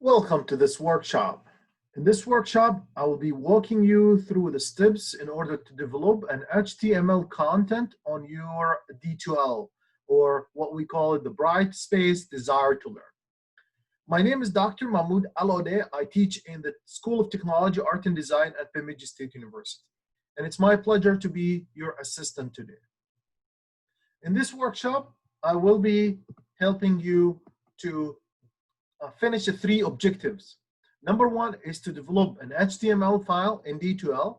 Welcome to this workshop. In this workshop, I will be walking you through the steps in order to develop an HTML content on your D2L, or what we call it, the Brightspace Desire to Learn. My name is Dr. Mahmoud Al-Odeh. I teach in the School of Technology, Art and Design at Bemidji State University. And it's my pleasure to be your assistant today. In this workshop, I will be helping you to finish the three objectives. Number one is to develop an HTML file in D2L.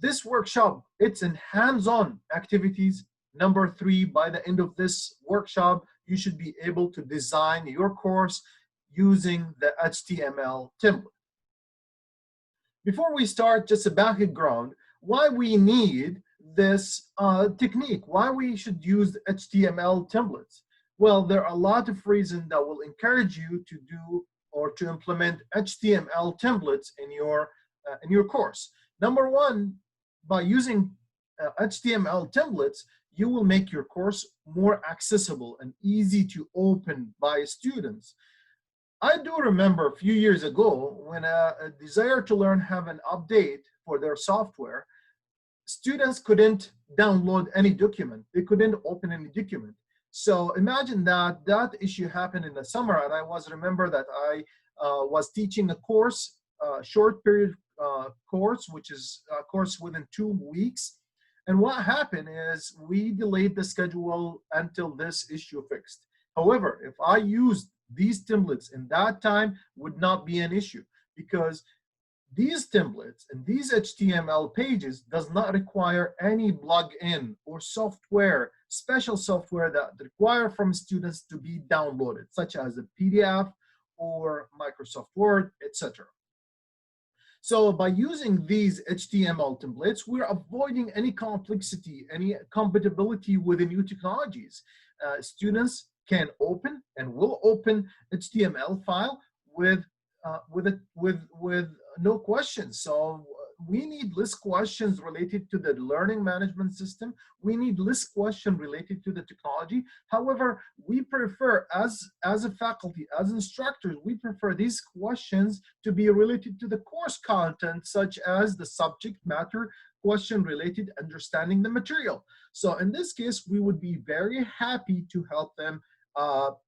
This workshop, it's in hands-on activities. Number three, by the end of this workshop, you should be able to design your course using the HTML template. Before we start, just a background, why we need this technique, why we should use HTML templates. Well, there are a lot of reasons that will encourage you to do or to implement HTML templates in your course. Number one, by using HTML templates, you will make your course more accessible and easy to open by students. I do remember a few years ago when a Desire to Learn have an update for their software, students couldn't download any document. They couldn't open any document. So imagine that issue happened in the summer, and I remember that I was teaching a course, short period course, which is a course within 2 weeks. And what happened is we delayed the schedule until this issue fixed. However, if I used these templates in that time, would not be an issue, because these templates and these HTML pages does not require any plug-in or software, special software that require from students to be downloaded, such as a PDF or Microsoft Word, etc. So by using these HTML templates, we're avoiding any complexity, any compatibility with the new technologies. Students can open and will open HTML file with no questions. So we need less questions related to the learning management system. We need less questions related to the technology. However, we prefer, as a faculty, as instructors, we prefer these questions to be related to the course content, such as the subject matter question related understanding the material. So in this case, we would be very happy to help them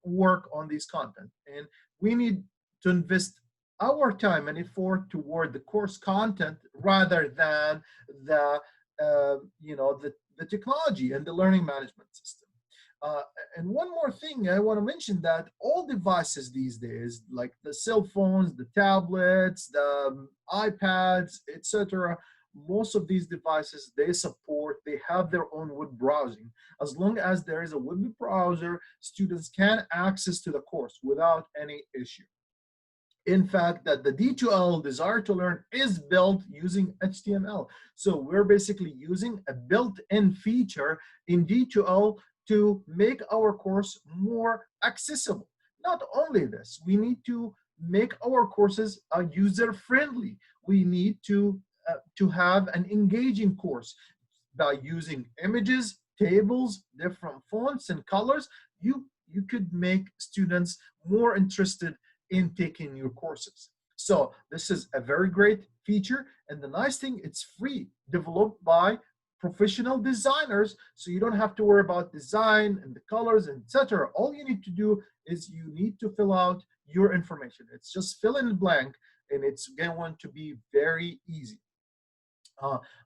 work on these content. And we need to invest our time and effort toward the course content rather than the technology and the learning management system. And one more thing I want to mention, that all devices these days, like the cell phones, the tablets, the iPads, etc., most of these devices, they have their own web browsing. As long as there is a web browser, students can access to the course without any issue. In fact, that the D2L Desire to Learn is built using HTML. So we're basically using a built-in feature in D2L to make our course more accessible. Not only this, we need to make our courses user-friendly. We need to have an engaging course by using images, tables, different fonts and colors. You could make students more interested in taking your courses. So this is a very great feature, and the nice thing, it's free, developed by professional designers, so you don't have to worry about design and the colors, etc. All you need to do is you need to fill out your information. It's just fill in the blank, and it's going to be very easy.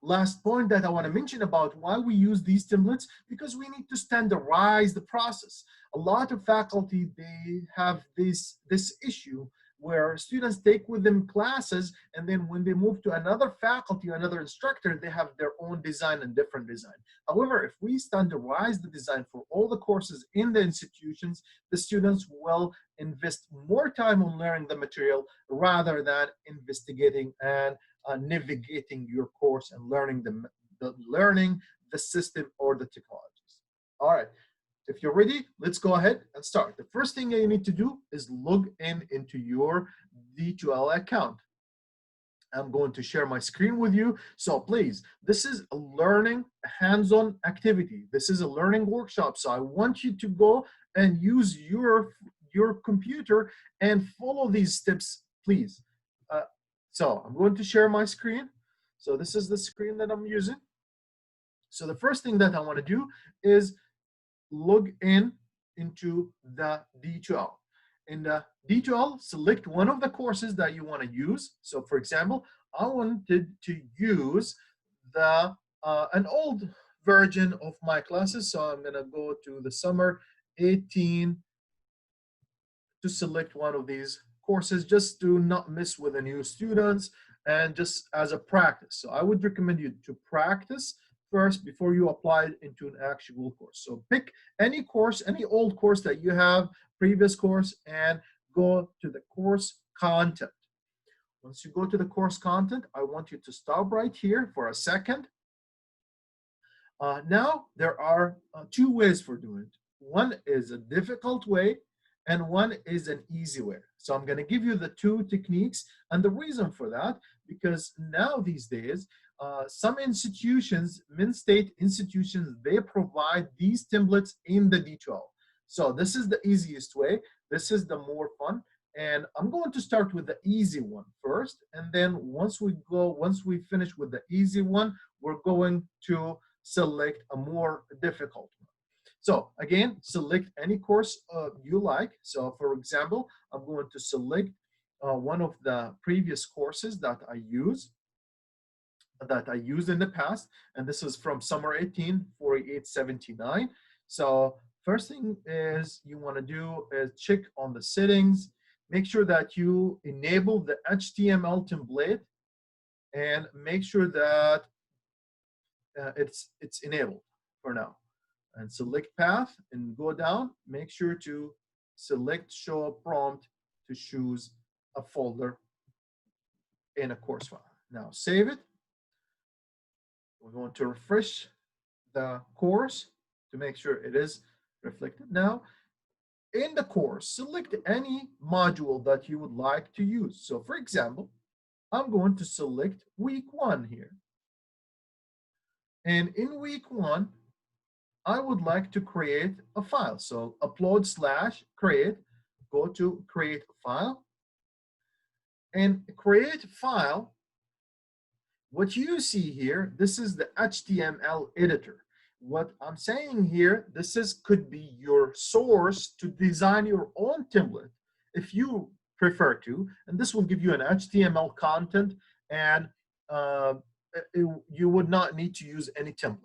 Last point that I want to mention about why we use these templates, because we need to standardize the process. A lot of faculty, they have this issue where students take with them classes, and then when they move to another faculty, another instructor, they have their own design and different design. However, if we standardize the design for all the courses in the institutions, the students will invest more time on learning the material rather than investigating and navigating your course and learning the system or the technologies. All right. If you're ready, let's go ahead and start. The first thing you need to do is log into your D2L account. I'm going to share my screen with you. So please, this is a learning hands-on activity. This is a learning workshop. So I want you to go and use your your computer and follow these steps, please. So I'm going to share my screen. So this is the screen that I'm using. So the first thing that I want to do is log in into the D2L. In the D2L, select one of the courses that you want to use. So for example, I wanted to use the an old version of my classes. So I'm going to go to the summer 18 to select one of these courses, just to not miss with the new students and just as a practice. So I would recommend you to practice first before you apply it into an actual course. So pick any course, any old course that you have, previous course, and go to the course content. Once you go to the course content, I want you to stop right here for a second. Now, there are two ways for doing it. One is a difficult way, and one is an easy way. So I'm going to give you the two techniques, and the reason for that, because now these days, some institutions, state institutions, they provide these templates in the D2L. So this is the easiest way. This is the more fun. And I'm going to start with the easy one first. And then once we finish with the easy one, we're going to select a more difficult one. So again, select any course you like. So for example, I'm going to select one of the previous courses that I used in the past, and this is from summer 18, 4879. So first thing is you want to do is check on the settings, make sure that you enable the HTML template, and make sure that it's enabled for now. And select path and go down. Make sure to select show prompt to choose a folder in a course file. Now save it. We're going to refresh the course to make sure it is reflected. Now, in the course, select any module that you would like to use. So for example, I'm going to select week 1 here. And in week 1, I would like to create a file. So upload/create, go to create file. And create file, what you see here, this is the HTML editor. What I'm saying here, could be your source to design your own template if you prefer to, and this will give you an HTML content, and you would not need to use any template.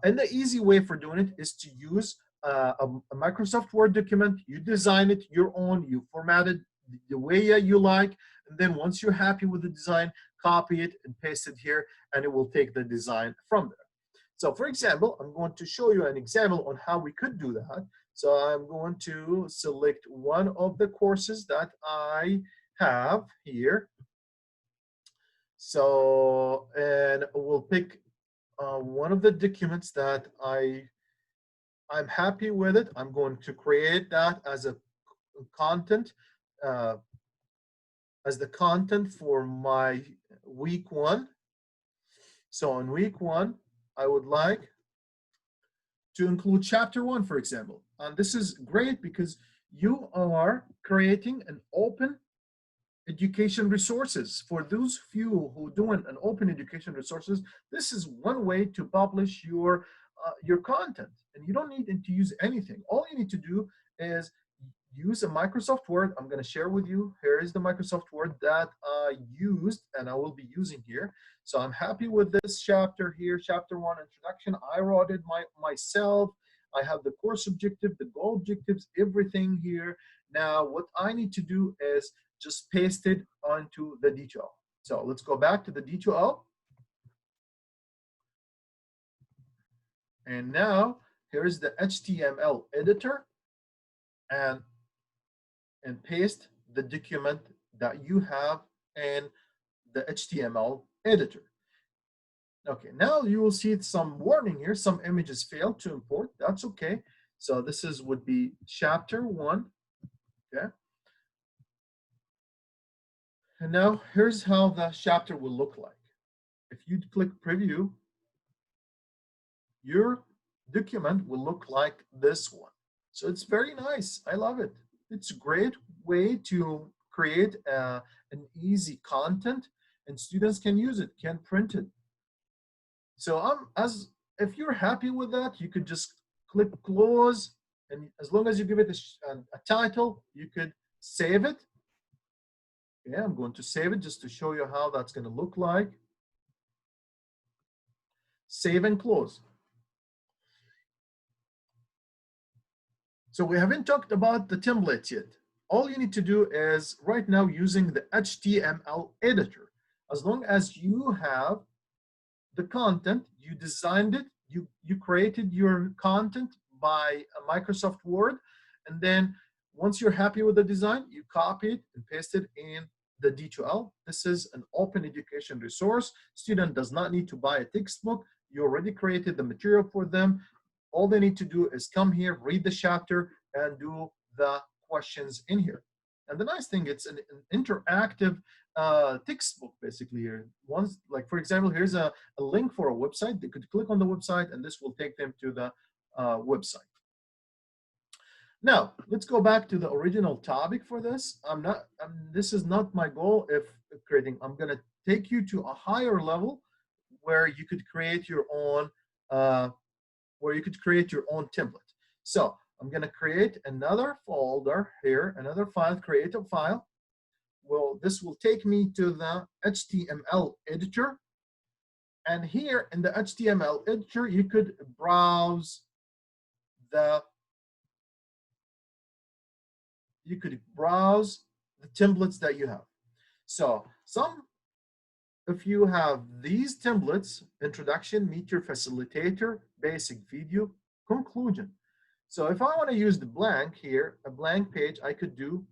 And the easy way for doing it is to use a Microsoft Word document. You design it your own, you format it the way you like, and then once you're happy with the design, copy it and paste it here, and it will take the design from there. So for example, I'm going to show you an example on how we could do that. So I'm going to select one of the courses that I have here. So, and we'll pick one of the documents that I'm happy with it. I'm going to create that as a content, as the content for my week 1. So in week 1, I would like to include chapter 1, for example. And this is great because you are creating an open education resources. For those few who doing an open education resources, this is one way to publish your content, and you don't need to use anything. All you need to do is use a Microsoft Word. I'm going to share with you. Here is the Microsoft Word that I used and I will be using here. So I'm happy with this chapter here, chapter 1, introduction. I wrote it myself. I have the course objective, the goal objectives, everything here. Now, what I need to do is just paste it onto the D2L. So let's go back to the D2L. And now here's the HTML editor, and paste the document that you have in the HTML editor. Okay, now you will see some warning here. Some images failed to import. That's okay. So this would be chapter 1. Okay. And now here's how the chapter will look like. If you click preview, your document will look like this one. So it's very nice. I love it. It's a great way to create an easy content, and students can use it, can print it. So as if you're happy with that, you could just click close, and as long as you give it a title, you could save it. Yeah, I'm going to save it just to show you how that's going to look like. Save and close. So we haven't talked about the templates yet. All you need to do is right now using the HTML editor. As long as you have the content, you designed it, you created your content by Microsoft Word, and then once you're happy with the design, you copy it and paste it in the D2L. This is an open education resource. Student does not need to buy a textbook. You already created the material for them. All they need to do is come here, read the chapter, and do the questions in here. And the nice thing, it's an interactive textbook basically here. Once, like for example, here's a link for a website. They could click on the website, and this will take them to the website. Now, let's go back to the original topic for this. This is not my goal if creating. I'm going to take you to a higher level where you could create your own template. So I'm going to create another folder here, another file, create a file. Well, this will take me to the HTML editor. And here in the HTML editor, you could browse the templates that you have. So if you have these templates: introduction, meet your facilitator, basic video, conclusion. So if I want to use the blank here, a blank page, I could do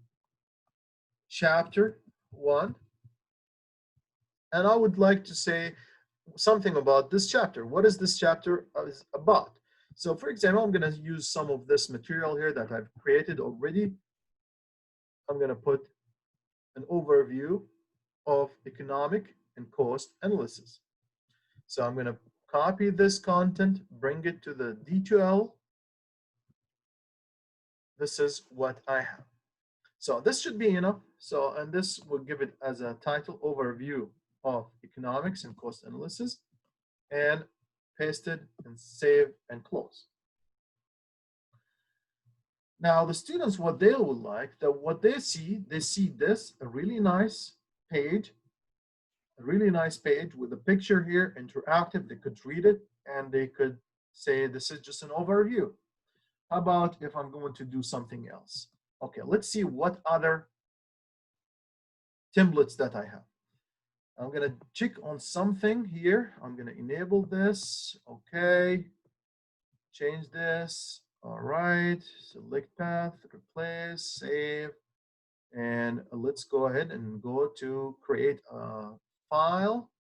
chapter 1. And I would like to say something about this chapter. What is this chapter about? So for example, I'm going to use some of this material here that I've created already. I'm going to put an overview of economic and cost analysis. So I'm going to copy this content, bring it to the D2L. This is what I have. So this should be enough. So, and this will give it as a title, overview of economics and cost analysis, and paste it and save and close. Now the students, what they would like, what they see this, a really nice page with a picture here, interactive. They could read it and they could say, this is just an overview. How about if I'm going to do something else? Okay, let's see what other templates that I have. I'm going to check on something here. I'm going to enable this. Okay. Change this. All right. Select path, replace, save. And let's go ahead and go to create a file.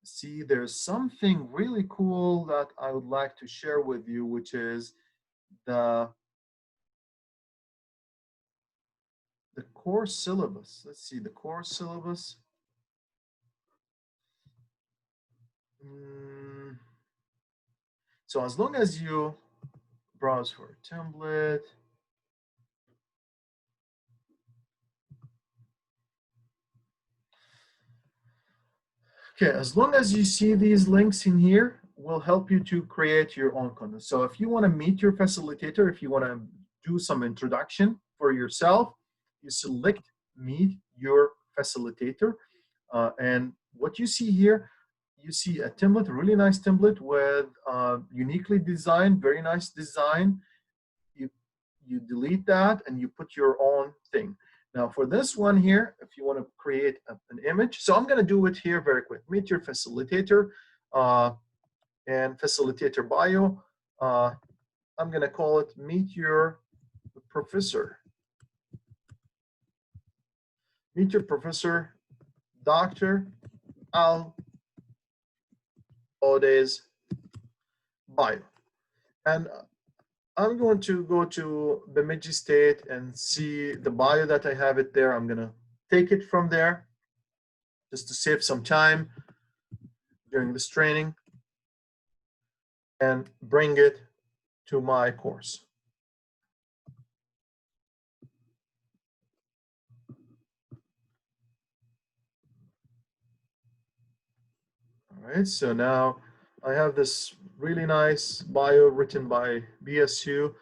See, there's something really cool that I would like to share with you, which is the course syllabus. Let's see, the course syllabus. So as long as you browse for a template, okay, as long as you see these links in here, will help you to create your own content. So if you want to meet your facilitator, if you want to do some introduction for yourself, you select meet your facilitator. And what you see here, you see a template, a really nice template with uniquely designed, very nice design. You delete that and you put your own thing. Now for this one here, if you want to create an image, so I'm going to do it here very quick. Meet your facilitator and facilitator bio. I'm going to call it meet your professor. Meet your professor, Dr. Al-Odeh's bio. And I'm going to go to Bemidji State and see the bio that I have it there. I'm going to take it from there just to save some time during this training and bring it to my course. right, so now I have this really nice bio written by BSU.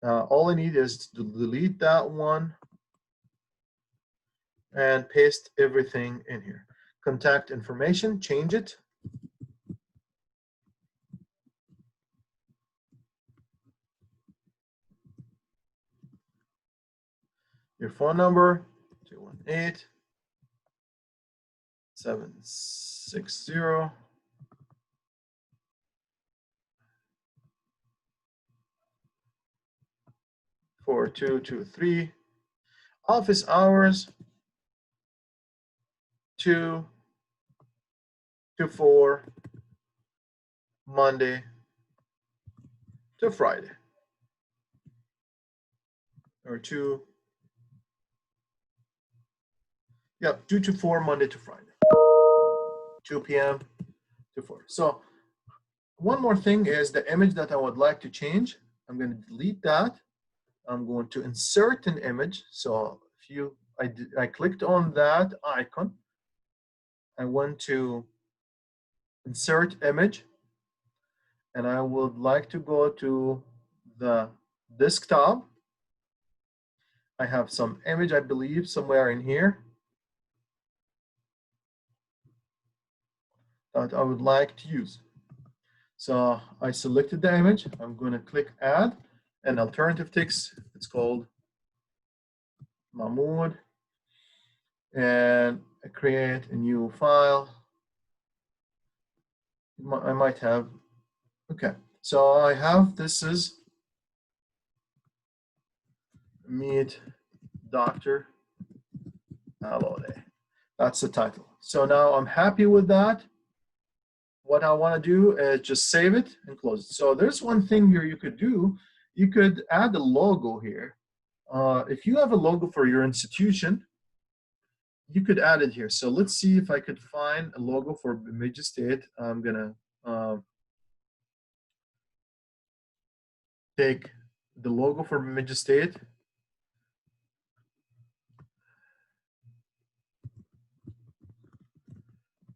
All I need is to delete that one and paste everything in here. Contact information, change it. Your phone number, 218-760. 4223. Office hours, 2 to 4, Monday to Friday. Or 2, yep, 2 to 4, Monday to Friday. 2 p.m. to 4. So one more thing is the image that I would like to change. I'm going to delete that. I'm going to insert an image. So if I clicked on that icon. I went to insert image, and I would like to go to the desktop. I have some image, I believe, somewhere in here that I would like to use. So I selected the image. I'm going to click add an alternative text. It's called Mahmoud, and I create a new file. I might have, okay. So I have, this is meet Dr. Al-Odeh. That's the title. So now I'm happy with that. What I want to do is just save it and close it. So there's one thing here you could do. You could add a logo here. If you have a logo for your institution, you could add it here. So let's see if I could find a logo for Bemidji State. I'm gonna take the logo for Bemidji State.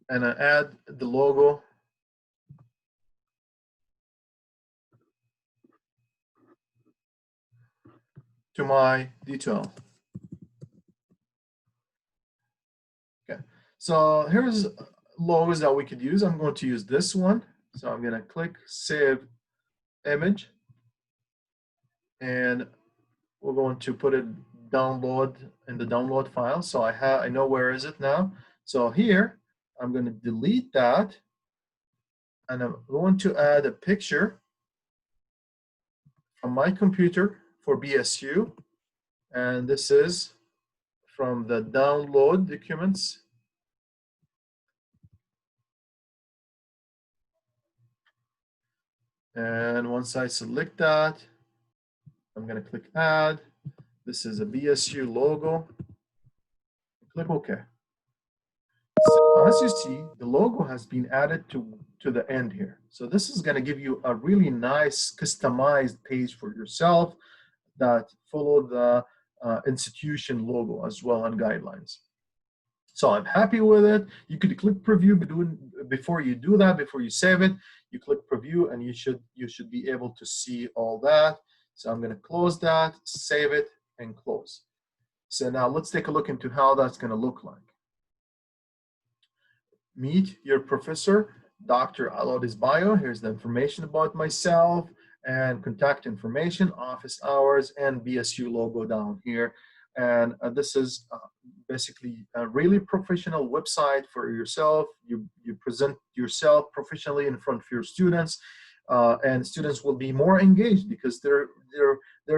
And I add the logo to my detail. Okay, so here's logos that we could use. I'm going to use this one. So I'm going to click Save Image, and we're going to put it download in the download file. So I know where is it now. So here I'm going to delete that, and I'm going to add a picture from my computer for BSU, and this is from the download documents. And once I select that, I'm going to click add. This is a BSU logo. Click OK. So as you see, the logo has been added to the end here. So this is going to give you a really nice customized page for yourself that follow the institution logo as well and guidelines. So I'm happy with it. You could click preview before you do that, before you save it. You click preview and you should be able to see all that. So I'm going to close that, save it, and close. So now let's take a look into how that's going to look like. Meet your professor, Dr. Al-Odeh's bio. Here's the information about myself and contact information, office hours, and BSU logo down here. And this is basically a really professional website for yourself. You present yourself professionally in front of your students, and students will be more engaged because they're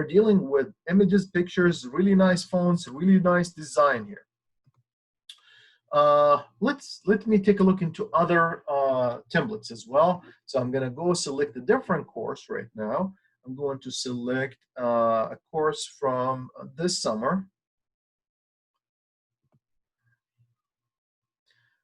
dealing with images, pictures, really nice fonts, really nice design here. Let me take a look into other templates as well. So I'm going to go select a different course right now. I'm going to select a course from this summer.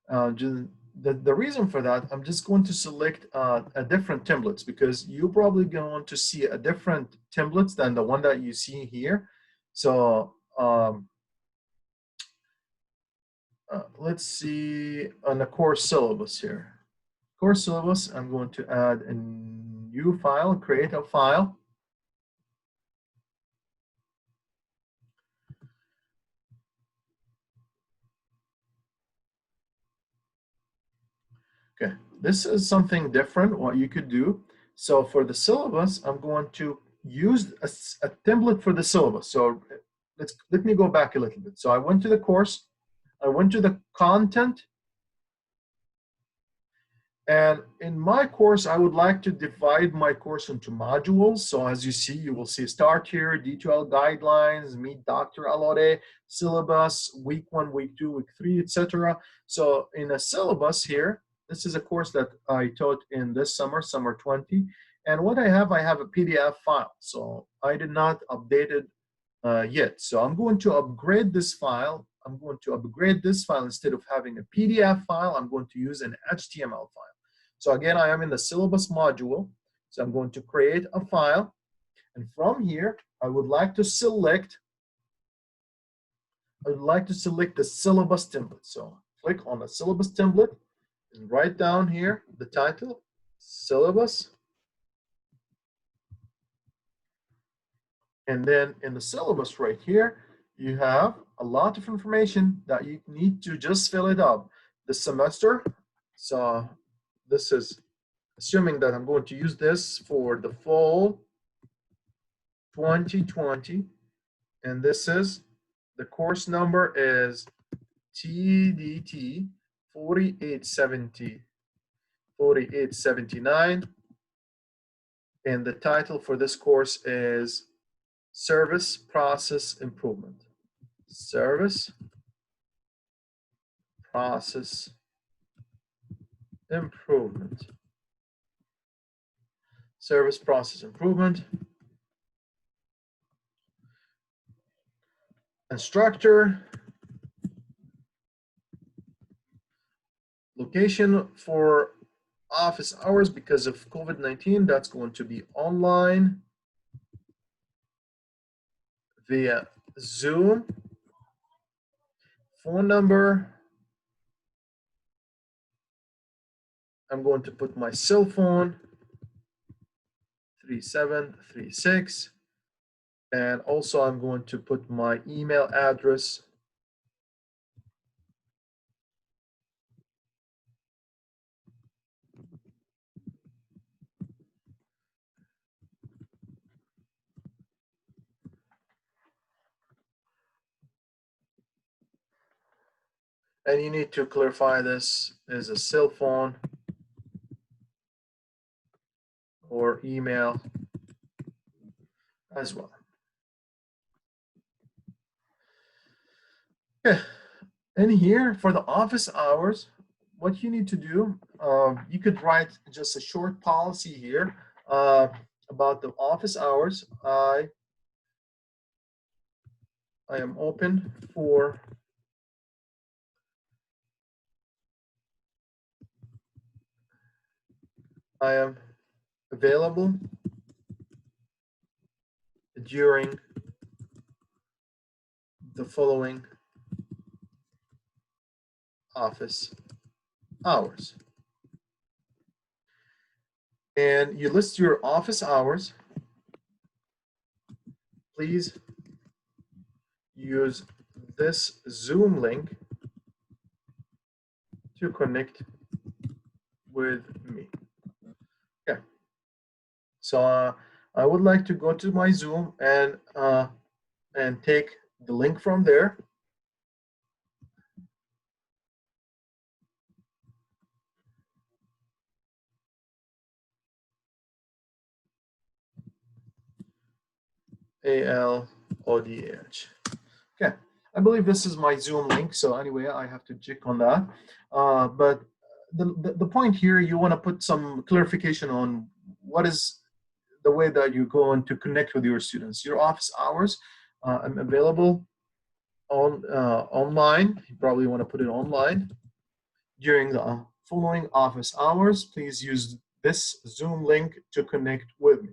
The reason for that, I'm just going to select a different templates because you're probably going to see a different templates than the one that you see here. So let's see on the course syllabus here. course syllabus. I'm going to add a new file, create a file. Okay, this is something different what you could do. So for the syllabus, I'm going to use a template for the syllabus. So let me go back a little bit. So I went to the course, I went to the content, and in my course, I would like to divide my course into modules. So as you see, you will see start here, D2L guidelines, meet Dr. Al-Odeh, syllabus, week 1, week 2, week 3, etc. So in a syllabus here, this is a course that I taught in this summer, summer 20. And what I have a PDF file. So I did not update it yet. So I'm going to upgrade this file. I'm going to upgrade this file. Instead of having a PDF file, I'm going to use an HTML file. So again, I am in the syllabus module. So I'm going to create a file. And from here, I would like to select the syllabus template. So click on the syllabus template and write down here the title, syllabus. And then in the syllabus right here, you have a lot of information that you need to just fill it up. The semester, so this is assuming that I'm going to use this for the fall 2020. And this is, the course number is TDT 4879. And the title for this course is Service Process Improvement. Service Process Improvement. Service Process Improvement. Instructor. Location for office hours because of COVID-19, that's going to be online via Zoom. Phone number, I'm going to put my cell phone, 3736, and also I'm going to put my email address, and you need to clarify this is a cell phone or email as well. Okay. And here for the office hours, what you need to do, you could write just a short policy here about the office hours. I am open for I am available during the following office hours. And you list your office hours. Please use this Zoom link to connect with me. Okay. So I would like to go to my Zoom and take the link from there. Al-Odeh. Okay, I believe this is my Zoom link. So anyway, I have to check on that. But the point here, you want to put some clarification on what is the way that you're going to connect with your students. Your office hours, I'm available on online. You probably want to put it online during the following office hours. Please use this Zoom link to connect with me.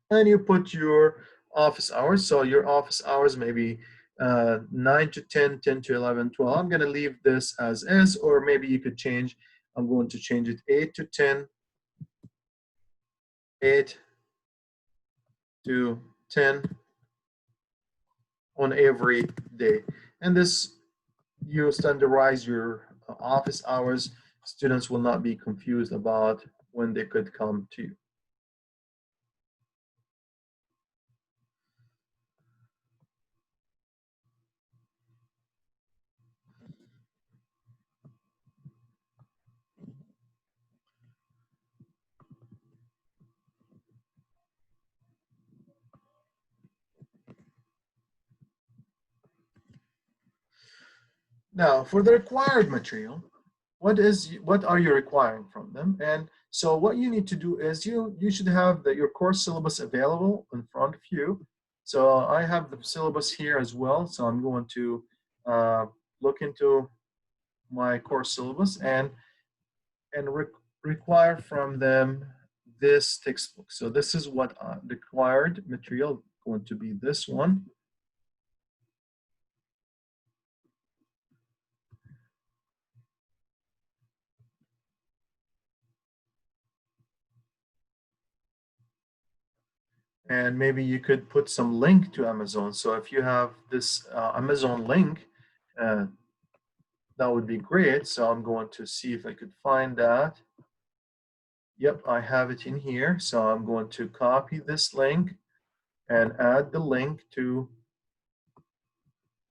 And you put your office hours. So your office hours may be 9 to 10, 10 to 11, 12. I'm going to leave this as is, or maybe you could change I'm going to change it 8 to 10, 8 to 10 on every day. And this, you standardize your office hours. Students will not be confused about when they could come to you. Now, for the required material, what are you requiring from them? And so what you need to do is you should have your course syllabus available in front of you. So I have the syllabus here as well. So I'm going to look into my course syllabus and require from them this textbook. So this is what required material going to be this one. And maybe you could put some link to Amazon. So if you have this Amazon link, that would be great. So I'm going to see if I could find that. Yep, I have it in here. So I'm going to copy this link and add the link to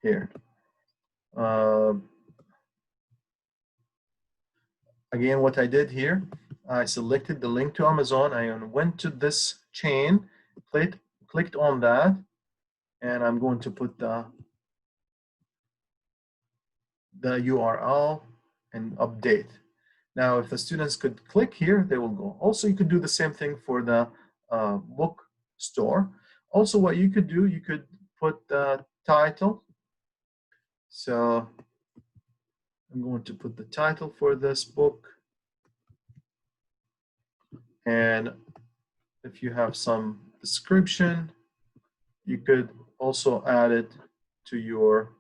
here. Again, what I did here, I selected the link to Amazon. I went to this chain, clicked on that, and I'm going to put the URL and update. Now, if the students could click here, they will go. Also, you could do the same thing for the book store. Also, what you could do, you could put the title. So I'm going to put the title for this book. And if you have some description, you could also add it to your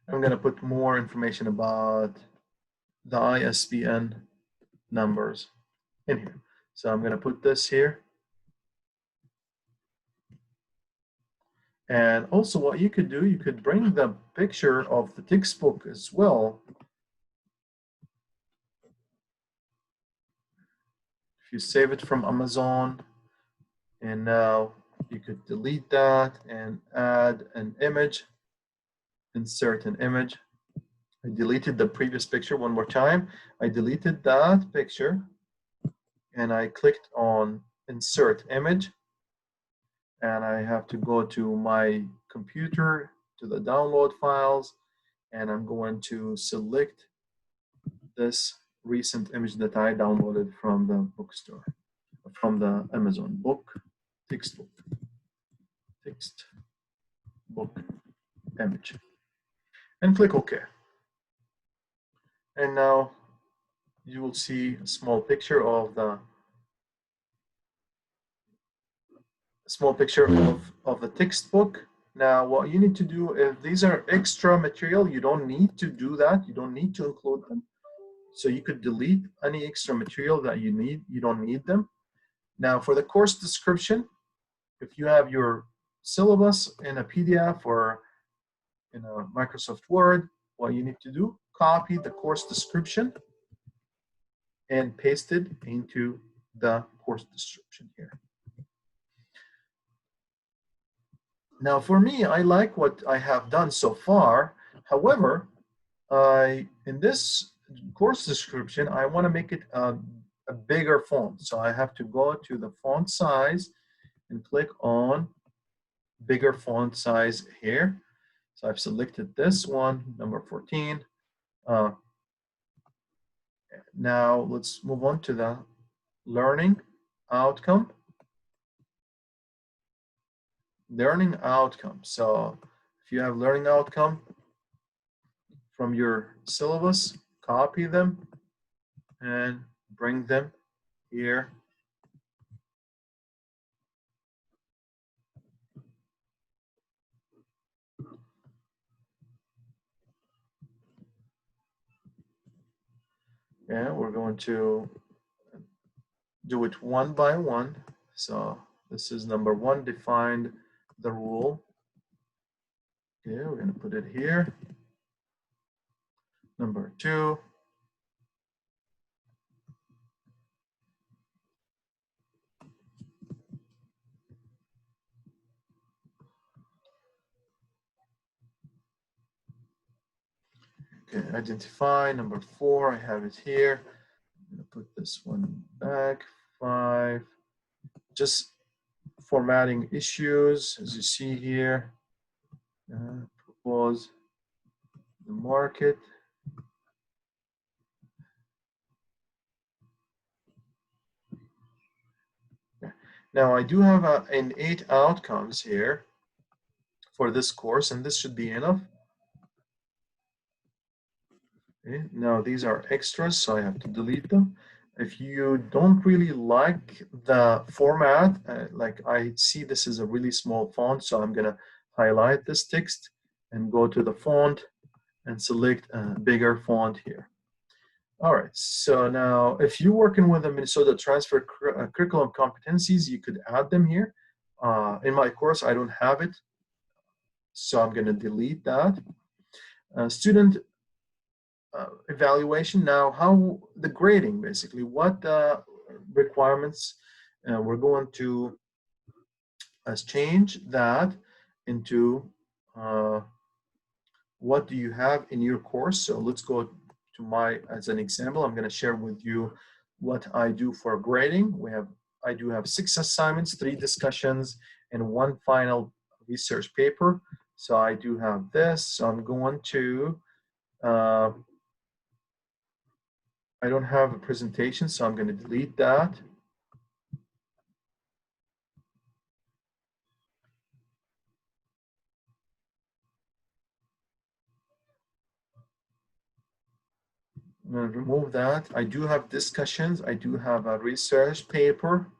I'm going to put more information about the ISBN numbers in here. So I'm going to put this here. And also what you could do, you could bring the picture of the textbook as well. If you save it from Amazon, and now you could delete that and add an image, insert an image. I deleted the previous picture one more time. I deleted that picture and I clicked on insert image. And I have to go to my computer, to the download files, and I'm going to select this recent image that I downloaded from the bookstore, from the Amazon book, textbook image, and click OK. And now you will see a small picture of the textbook. Now, what you need to do, if these are extra material, you don't need to do that. You don't need to include them. So you could delete any extra material that you don't need them. Now, for the course description, if you have your syllabus in a PDF or in a Microsoft Word, what you need to do, copy the course description and paste it into the course description here. Now, for me, I like what I have done so far. However, in this course description, I want to make it a bigger font. So I have to go to the font size and click on bigger font size here. So I've selected this one, number 14. Now let's move on to the learning outcome. Learning outcome. So if you have learning outcome from your syllabus, copy them and bring them here. Yeah, we're going to do it one by one. So this is number one, define the rule. Okay, we're going to put it here. Number two, okay, identify. Number four, I have it here. I'm going to put this one back. Five, just formatting issues, as you see here. Propose the market. Now I do have an 8 outcomes here for this course, and this should be enough. Okay. Now these are extras, so I have to delete them. If you don't really like the format, like I see this is a really small font, so I'm gonna highlight this text and go to the font and select a bigger font here. All right, so now if you're working with the Minnesota Transfer Curriculum competencies, you could add them here. In my course, I don't have it, so I'm gonna delete that. Student evaluation. Now, how the grading, basically, what requirements we're going to change that into what do you have in your course. So let's go to my, as an example, I'm going to share with you what I do for grading. I do have 6 assignments, 3 discussions, and 1 final research paper. So I do have this. So I'm going to I don't have a presentation, so I'm going to delete that. I'm going to remove that. I do have discussions. I do have a research paper.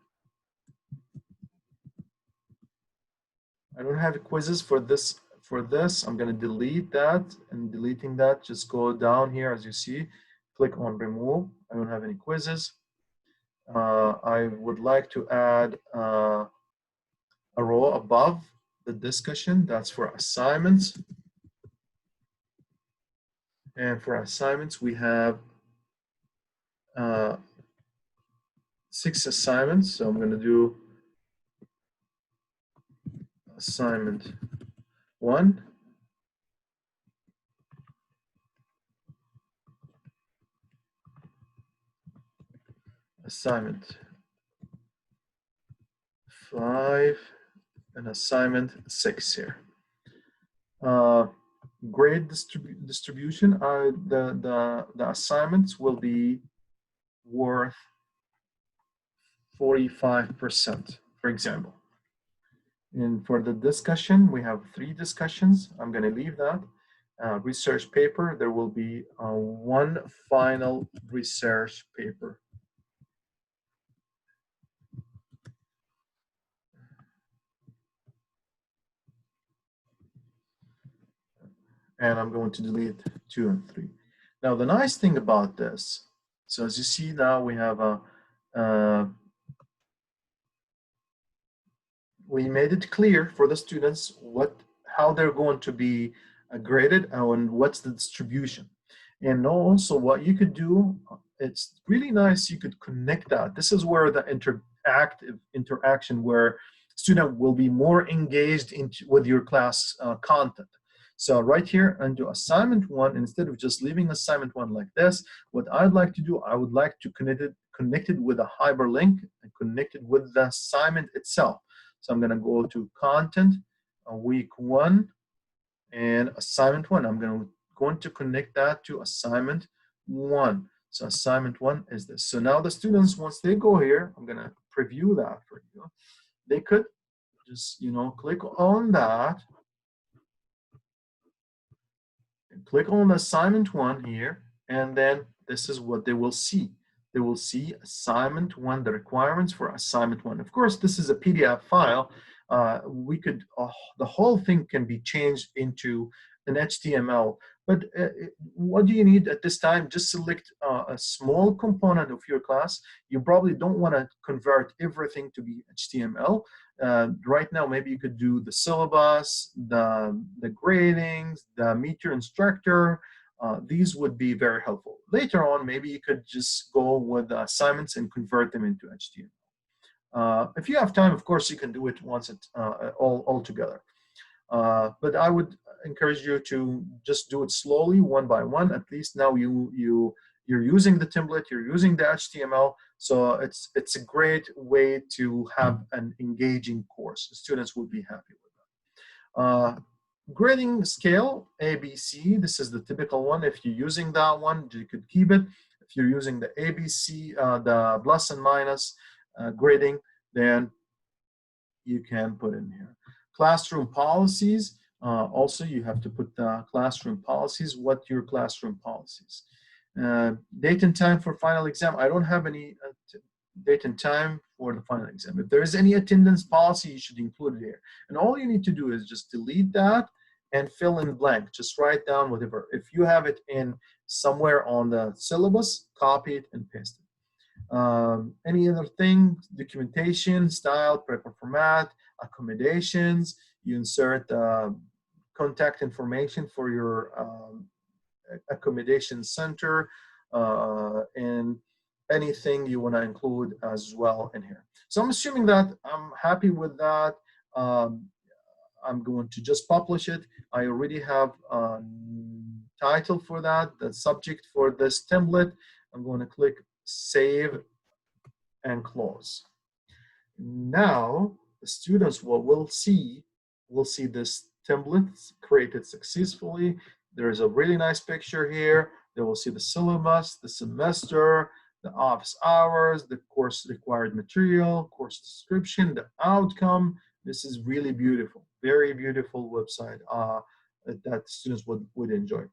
I don't have quizzes for this. I'm going to delete that, and deleting that, just go down here as you see, click on remove. I don't have any quizzes. I would like to add a row above the discussion. That's for assignments. And for assignments, we have 6 assignments. So I'm going to do assignment 1. Assignment 5, and assignment 6 here. Grade distribution, the assignments will be worth 45%, for example. And for the discussion, we have 3 discussions. I'm going to leave that. Research paper, there will be 1 final research paper. And I'm going to delete 2 and 3. Now, the nice thing about this, so as you see now, we have we made it clear for the students how they're going to be graded and what's the distribution. And also what you could do, it's really nice, you could connect that. This is where the interactive interaction, where student will be more engaged with your class content. So right here under assignment 1, instead of just leaving assignment 1 like this, what I'd like to do, I would like to connect it with a hyperlink and connect it with the assignment itself. So I'm going to go to content, week 1, and assignment 1. I'm going to connect that to assignment 1. So assignment 1 is this. So now the students, once they go here, I'm going to preview that for you. They could just, click on that. And click on assignment 1 here, and then this is what they will see. They will see assignment 1, the requirements for assignment 1. Of course, this is a PDF file. The whole thing can be changed into an HTML, But what do you need at this time? Just select a small component of your class. You probably don't want to convert everything to be HTML. Right now, maybe you could do the syllabus, the gradings, the meet your instructor. These would be very helpful. Later on, maybe you could just go with the assignments and convert them into HTML. If you have time, of course, you can do it once all together. But I would encourage you to just do it slowly, one by one. At least now you're using the template, you're using the HTML, so it's a great way to have an engaging course. The students will be happy with that. Grading scale ABC. This is the typical one. If you're using that one, you could keep it. If you're using the ABC, the plus and minus grading, then you can put in here. Classroom policies. Also, you have to put the classroom policies. What your classroom policies? Date and time for final exam. I don't have any date and time for the final exam. If there is any attendance policy, you should include it here. And all you need to do is just delete that and fill in blank. Just write down whatever. If you have it in somewhere on the syllabus, copy it and paste it. Any other thing? Documentation, style, paper format, accommodations. You insert contact information for your accommodation center, and anything you want to include as well in here. So I'm assuming that I'm happy with that. I'm going to just publish it. I already have a title for that, the subject for this template. I'm going to click save and close. Now the students will see this template created successfully. There's a really nice picture here. They will see the syllabus, the semester, the office hours, the course required material, course description, the outcome. This is really beautiful, very beautiful website that students would enjoy.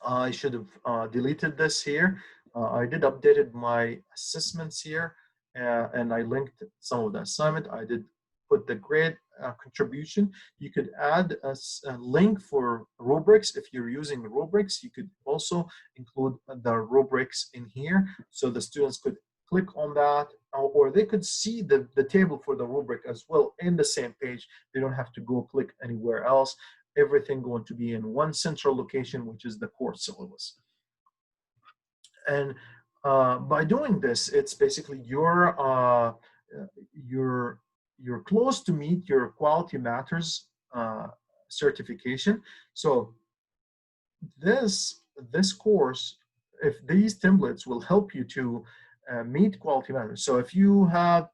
I should have deleted this here. I did updated my assessments here, and I linked some of the assignment. I did put the grade contribution. You could add a link for rubrics. If you're using rubrics, you could also include the rubrics in here, so the students could click on that, or they could see the table for the rubric as well in the same page. They don't have to go click anywhere else. Everything going to be in one central location, which is the course syllabus. And by doing this, it's basically you're close to meet your Quality Matters certification. So this course, if these templates will help you to meet Quality Matters. So if you have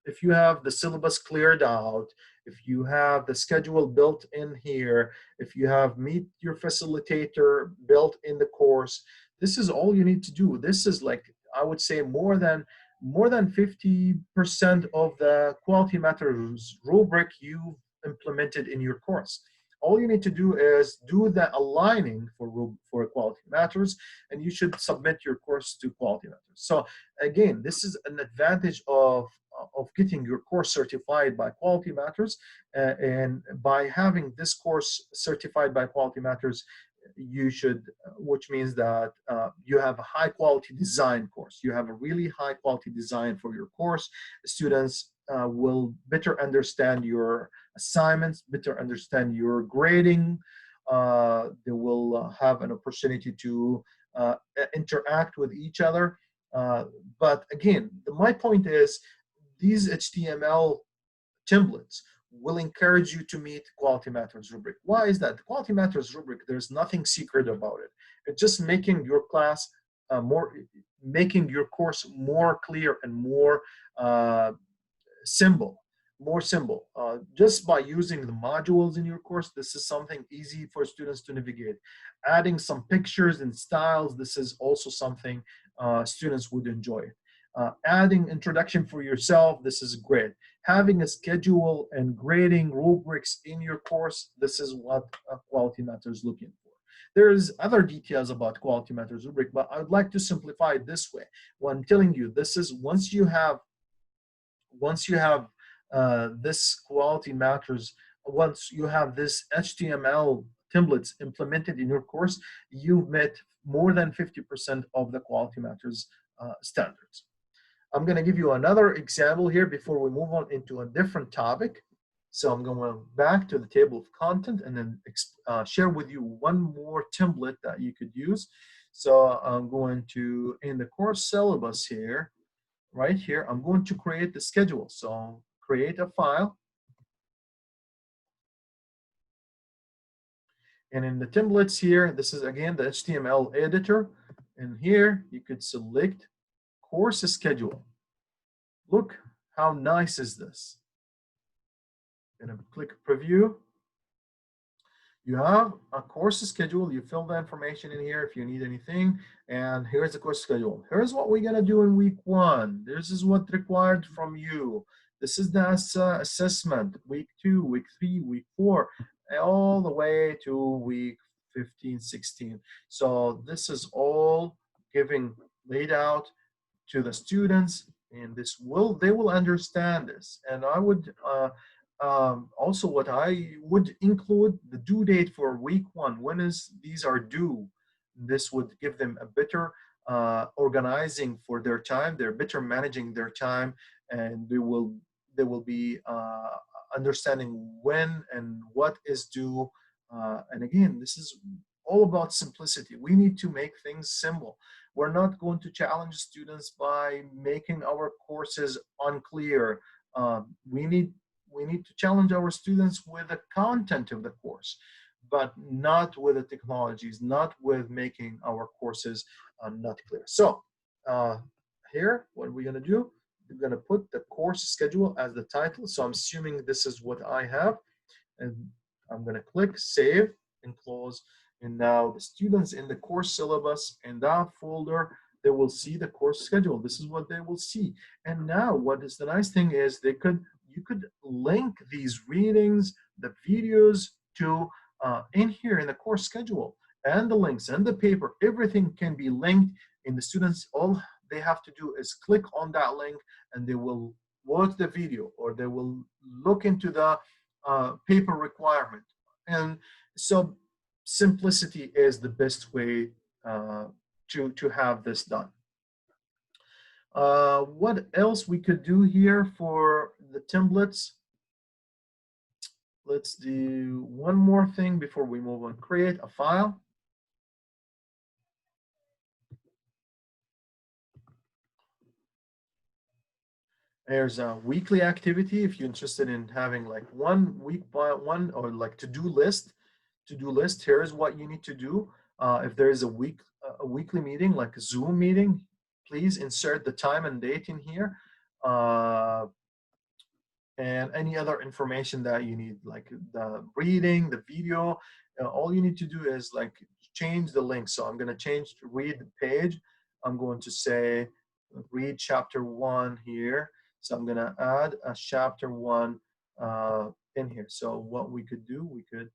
the syllabus cleared out, if you have the schedule built in here, if you have meet your facilitator built in the course, this is all you need to do. This is, like, I would say more than 50% of the Quality Matters rubric you've implemented in your course. All you need to do is do the aligning for Quality Matters, and you should submit your course to Quality Matters. So again, this is an advantage of getting your course certified by Quality Matters, and by having this course certified by Quality Matters, you should, which means that you have a high quality design course. You have a really high quality design for your course. Students will better understand your assignments, better understand your grading. They will have an opportunity to interact with each other. But again, my point is, these HTML templates will encourage you to meet Quality Matters rubric. Why is that? The Quality Matters rubric, there's nothing secret about it. It's just making your class making your course more clear and more simple. Just by using the modules in your course, this is something easy for students to navigate. Adding some pictures and styles, this is also something students would enjoy. Adding introduction for yourself, this is great. Having a schedule and grading rubrics in your course, this is what Quality Matters looking for. There's other details about Quality Matters rubric, but I'd like to simplify it this way. What I'm telling you, this is once you have this Quality Matters, once you have this HTML templates implemented in your course, you've met more than 50% of the Quality Matters standards. I'm going to give you another example here before we move on into a different topic. So I'm going back to the table of content and then share with you one more template that you could use. So I'm going to, in the course syllabus here, right here, I'm going to create the schedule. So I'll create a file. And in the templates here, this is again the HTML editor. And here you could select course schedule. Look how nice is this. I'm going to click preview. You have a course schedule. You fill the information in here if you need anything. And here's the course schedule. Here's what we're going to do in week 1. This is what's required from you. This is the assessment, week 2, week 3, week 4, all the way to week 15, 16. So this is all laid out to the students, and they will understand this. And I would also, what I would include the due date for week 1. When these are due? This would give them a better organizing for their time. They're better managing their time, and they will be understanding when and what is due. And again, this is all about simplicity. We need to make things simple. We're not going to challenge students by making our courses unclear. We need to challenge our students with the content of the course, but not with the technologies, not with making our courses not clear. So here, what we're going to do, we're going to put the course schedule as the title. So I'm assuming this is what I have. And I'm going to click Save and Close. And now the students in the course syllabus in that folder, they will see the course schedule. This is what they will see. And now what is the nice thing is you could link these readings, the videos to in here in the course schedule, and the links and the paper. Everything can be linked, and the students, all they have to do is click on that link, and they will watch the video, or they will look into the paper requirement. And so simplicity is the best way to have this done. What else we could do here for the templates? Let's do one more thing before we move on. Create a file. There's a weekly activity if you're interested in having like 1 week by 1, or like to-do list. Here's what you need to do. If there is a weekly meeting, like a Zoom meeting, please insert the time and date in here. And any other information that you need, like the reading, the video. All you need to do is like change the link. So I'm going to change to read the page. I'm going to say read chapter 1 here. So I'm going to add a chapter 1 in here. So what we could do, we could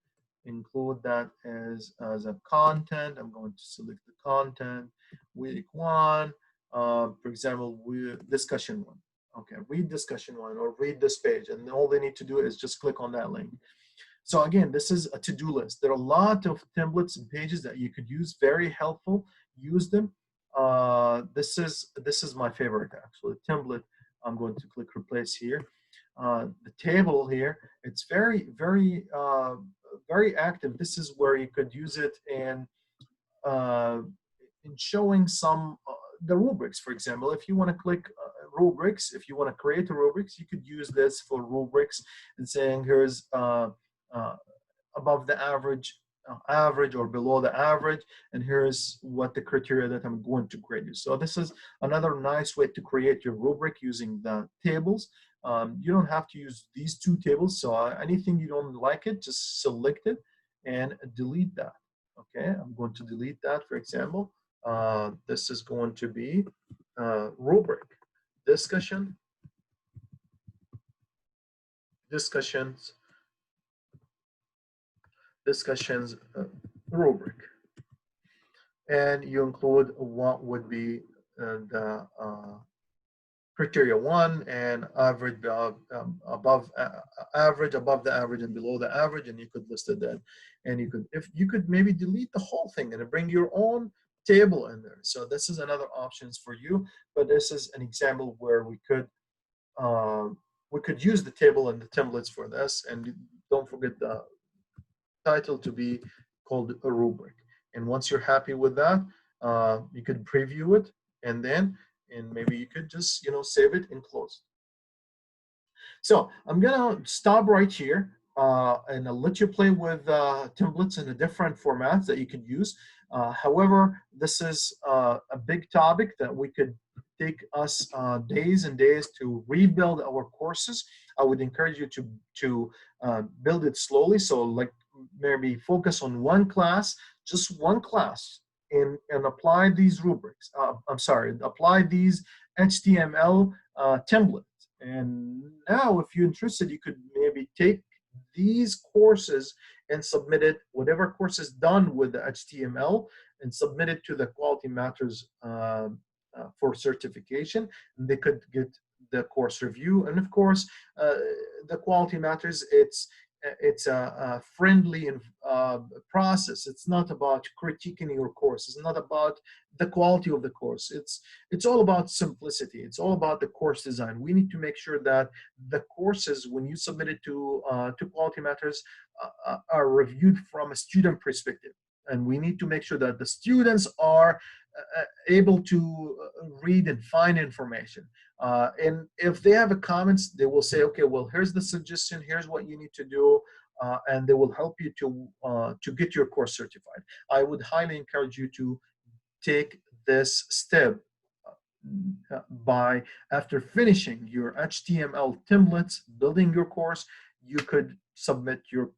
include that as a content. I'm going to select the content, week 1, for example, discussion 1. Okay, read discussion 1 or read this page, and all they need to do is just click on that link. So again, this is a to-do list. There are a lot of templates and pages that you could use, very helpful. Use them. This is my favorite actually, template. I'm going to click replace here. The table here, it's very active. This is where you could use it in showing some the rubrics, for example. If you want to click rubrics, if you want to create a rubrics, you could use this for rubrics and saying here's above the average, or below the average, and here's what the criteria that I'm going to grade you. So this is another nice way to create your rubric using the tables. You don't have to use these 2 tables, so anything you don't like it, just select it and delete that. Okay, I'm going to delete that, for example. This is going to be rubric, discussions, rubric. And you include what would be the criteria 1 and average above average, above the average, and below the average, and you could list it then. And you could, if you could maybe delete the whole thing and bring your own table in there. So this is another options for you, but this is an example where we could use the table and the templates for this. And don't forget the title to be called a rubric. And once you're happy with that, you could preview it, and then maybe you could just save it and close. So I'm gonna stop right here, and I'll let you play with templates in the different formats that you could use. However, this is a big topic that we could take us days and days to rebuild our courses. I would encourage you to build it slowly. So like maybe focus on one class, just one class, and apply these rubrics. I'm sorry, apply these HTML templates. And now, if you're interested, you could maybe take these courses and submit it, whatever course is done with the HTML, and submit it to the Quality Matters for certification. And they could get the course review. And of course, the Quality Matters, it's a friendly process. It's not about critiquing your course. It's not about the quality of the course. It's all about simplicity. It's all about the course design. We need to make sure that the courses, when you submit it to Quality Matters, are reviewed from a student perspective. And we need to make sure that the students are able to read and find information. And if they have a comments, they will say, okay, well, here's the suggestion, here's what you need to do, and they will help you to get your course certified. I would highly encourage you to take this step by, after finishing your HTML templates, building your course, you could submit your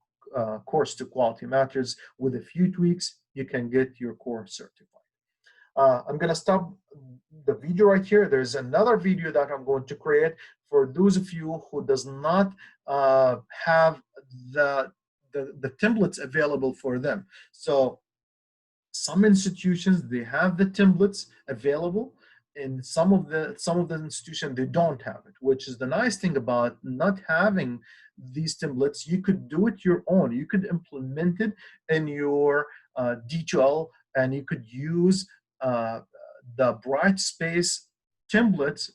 course to Quality Matters. With a few tweaks, you can get your course certified. I'm going to stop the video right here. There's another video that I'm going to create for those of you who does not have the templates available for them. So some institutions, they have the templates available, and some of the institutions, they don't have it, which is the nice thing about not having these templates. You could do it your own. You could implement it in your D2L, and you could use the Brightspace templates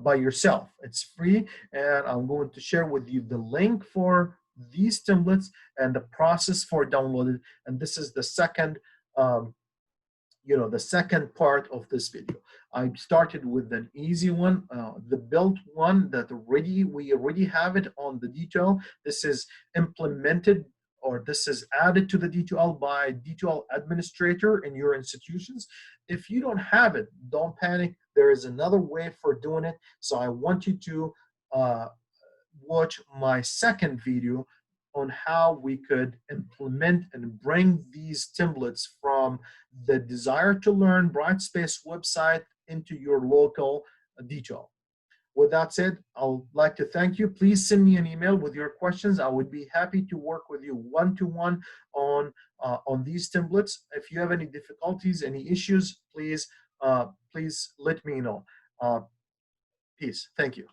by yourself. It's free, and I'm going to share with you the link for these templates and the process for downloading. And this is the second the second part of this video. I started with an easy one, the built one that we already have it on the D2L. This is implemented, or this is added to the D2L by D2L administrator in your institutions. If you don't have it, don't panic. There is another way for doing it. So I want you to watch my second video on how we could implement and bring these templates from the Desire to Learn Brightspace website into your local D2L. With that said, I'd like to thank you. Please send me an email with your questions. I would be happy to work with you one-to-one on these templates. If you have any difficulties, any issues, please let me know. Peace. Thank you.